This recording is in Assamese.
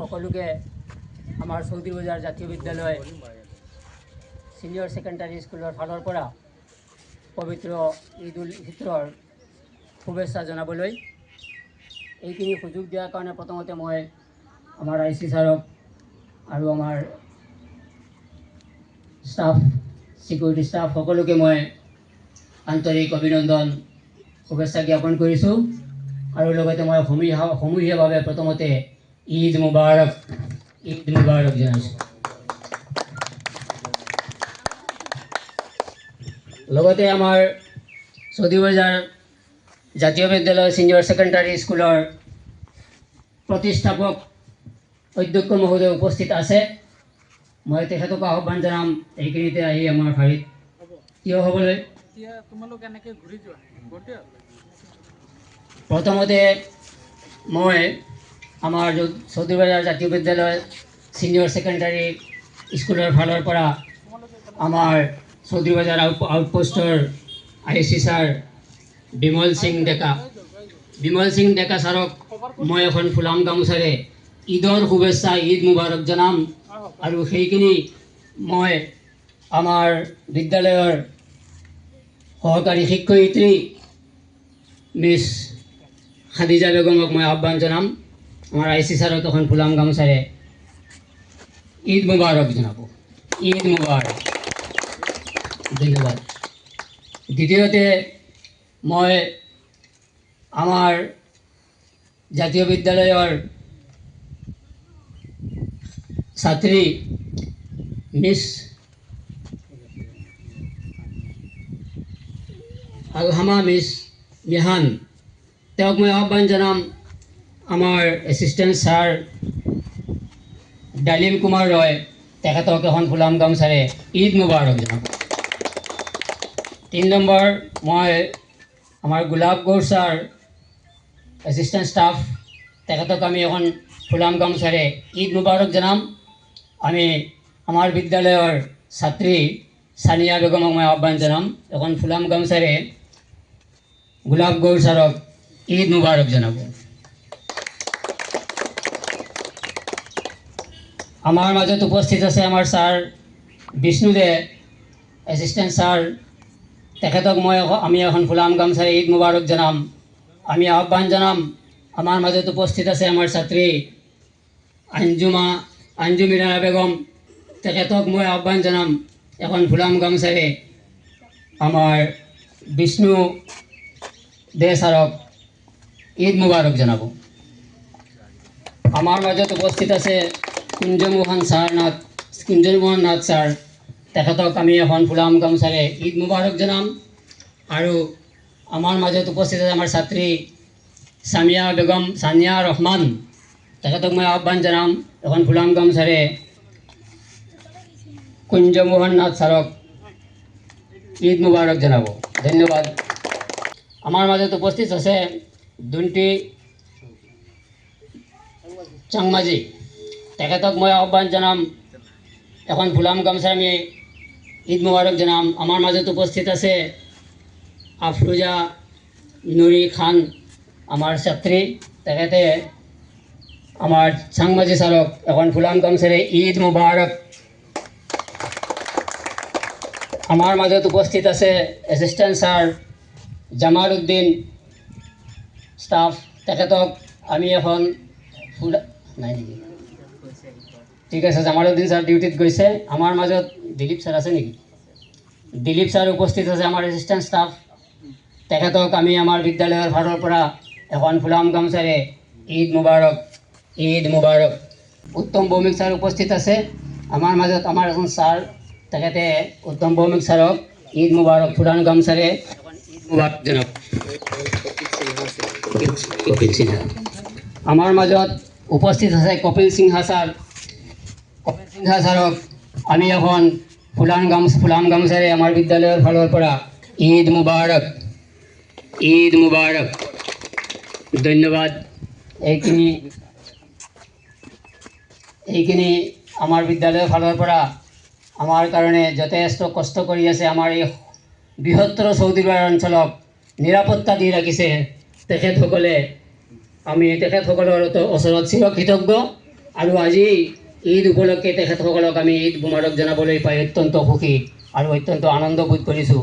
সকলোকে আমাৰ চৌধুৰী বজাৰ জাতীয় বিদ্যালয় সিনিয়ৰ সেকেন্ডাৰী স্কুলৰ ফালৰ পৰা পবিত্ৰ ঈদ উল ফিতৰৰ শুভেচ্ছা জনাবলৈ এইখিনি সুযোগ দিয়াৰ কাৰণে প্ৰথমতে মই আমাৰ IC ছাৰক আৰু আমাৰ ষ্টাফ সিকিউৰিটি ষ্টাফ সকলোকে মই আন্তৰিক অভিনন্দন শুভেচ্ছা জ্ঞাপন কৰিছোঁ আৰু লগতে মই সমূহীয়াভাৱে প্ৰথমতে ঈদ মুবাৰক জনাইছোঁ। লগতে আমাৰ চৌধুৰী বজাৰ জাতীয় বিদ্যালয় সিনিয়ৰ সেকেন্ডাৰী স্কুলৰ প্ৰতিষ্ঠাপক অধ্যক্ষ মহোদয় উপস্থিত আছে। মই তেখেতক আহ্বান জনাম এইখিনিতে আহি আমাৰ শাৰীত থিয় হ'বলৈ। প্ৰথমতে মই আমাৰ চৌধুৰী বজাৰ জাতীয় বিদ্যালয় সিনিয়ৰ সেকেন্ডাৰী স্কুলৰ ফালৰ পৰা আমাৰ চৌধুৰী বজাৰ আউটপোষ্টৰ IC ছাৰ বিমল সিং ডেকা ছাৰক মই এখন ফুলাম গামোচাৰে ঈদৰ শুভেচ্ছা ঈদ মুবাৰক জনাম আৰু সেইখিনি মই আমাৰ বিদ্যালয়ৰ সহকাৰী শিক্ষয়িত্ৰী মিছ খাদিজা বেগমক মই আহ্বান জনাম আমাৰ IC ছাৰক এখন ফুলাম গামোচাৰে ঈদ মুবাৰক জনাব। ঈদ মুবাৰক, ধন্যবাদ। দ্বিতীয়তে মই আমাৰ জাতীয় বিদ্যালয়ৰ ছাত্ৰী মিছ আলহামা মিছ মিহান তেওঁক মই আহ্বান জনাম আমাৰ এছিষ্টেণ্ট ছাৰ ডালিম কুমাৰ ৰয় তেখেতক এখন ফুলাম গামোচাৰে ঈদ মুবাৰক জনাব। 3 নম্বৰ মই আমাৰ গোলাপ গৌৰ ছাৰ এছিষ্টেণ্ট ষ্টাফ তেখেতক আমি এখন ফুলাম গামোচাৰে ঈদ মুবাৰক জনাম। আমি আমাৰ বিদ্যালয়ৰ ছাত্ৰী সানিয়া বেগমক মই আহ্বান জনাম এখন ফুলাম গামোচাৰে গোলাপ গৌৰ ছাৰক ঈদ মুবাৰক জনাব। আমাৰ মাজত উপস্থিত আছে আমাৰ ছাৰ বিষ্ণু দে এছিষ্টেণ্ট ছাৰ তেখেতক আমি এখন ফুলাম গামোচাৰে ঈদ মুবাৰক জনাম। আমি আহ্বান জনাম আমাৰ মাজত উপস্থিত আছে আমাৰ ছাত্ৰী আঞ্জু মিনাৰা বেগম তেখেতক মই আহ্বান জনাম এখন ফুলাম গামোচাৰে আমাৰ বিষ্ণু দে ছাৰক ঈদ মুবাৰক জনাব। আমাৰ মাজত উপস্থিত আছে কুঞ্জমোহন নাথ ছাৰ তেখেতক আমি এখন ফুলাম গামোচাৰে ঈদ মুবাৰক জনাম আৰু আমাৰ মাজত উপস্থিত আছে আমাৰ ছাত্ৰী সানিয়া ৰহমান তেখেতক মই আহ্বান জনাম এখন ফুলাম গামোচাৰে কুঞ্জমোহন নাথ ছাৰক ঈদ মুবাৰক জনাব। ধন্যবাদ। আমাৰ মাজত উপস্থিত আছে দুণ্টি চাংমাজি তেখেতক মই আহ্বান জনাম এখন ফুলাম গামোচাৰে আমি ঈদ মুবাৰক জনাম। আমাৰ মাজত উপস্থিত আছে আফৰোজা নুৰি খান আমাৰ ছাত্ৰী তেখেতে আমাৰ চাংমাজি ছাৰক এখন ফুলাম গামোচাৰে ঈদ মুবাৰক। আমাৰ মাজত উপস্থিত আছে assistant sir Jamal Uddin staff তেখেতক আমি এখন নাই নেকি? ঠিক আছে, জামাল উদ্দিন ছাৰ ডিউটিত গৈছে। আমাৰ মাজত দিলীপ ছাৰ আছে নেকি? দিলীপ ছাৰ উপস্থিত আছে আমাৰ এছিষ্টেণ্ট ষ্টাফ তেখেতক আমি আমাৰ বিদ্যালয়ৰ ফালৰ পৰা এখন ফুলাম গামোচাৰে ঈদ মুবাৰক। উত্তম ভৌমিক ছাৰ উপস্থিত আছে আমাৰ মাজত। আমাৰ এখন ছাৰ তেখেতে উত্তম ভৌমিক ছাৰক ঈদ মুবাৰক ফুলাম গামোচাৰে ঈদ মুবাৰক জনাব। আমাৰ মাজত উপস্থিত আছে কপিল সিংহা ছাৰক আমি এখন ফুলাম গামোচাৰে আমাৰ বিদ্যালয়ৰ ফালৰ পৰা ঈদ মুবাৰক। ধন্যবাদ। এইখিনি আমাৰ বিদ্যালয়ৰ ফালৰ পৰা আমাৰ কাৰণে যথেষ্ট কষ্ট কৰি আছে। আমাৰ এই বৃহত্তৰ চৌধুৰী বজাৰ অঞ্চলক নিৰাপত্তা দি ৰাখিছে তেখেতসকলে। আমি তেখেতসকলৰ ওচৰত চিৰকৃতজ্ঞ আৰু আজি ঈদ উপলক্ষে তেখেতসকলক আমি ঈদ মোবাৰক জনাবলৈ পাই অত্যন্ত সুখী আৰু অত্যন্ত আনন্দ বোধ কৰিছোঁ।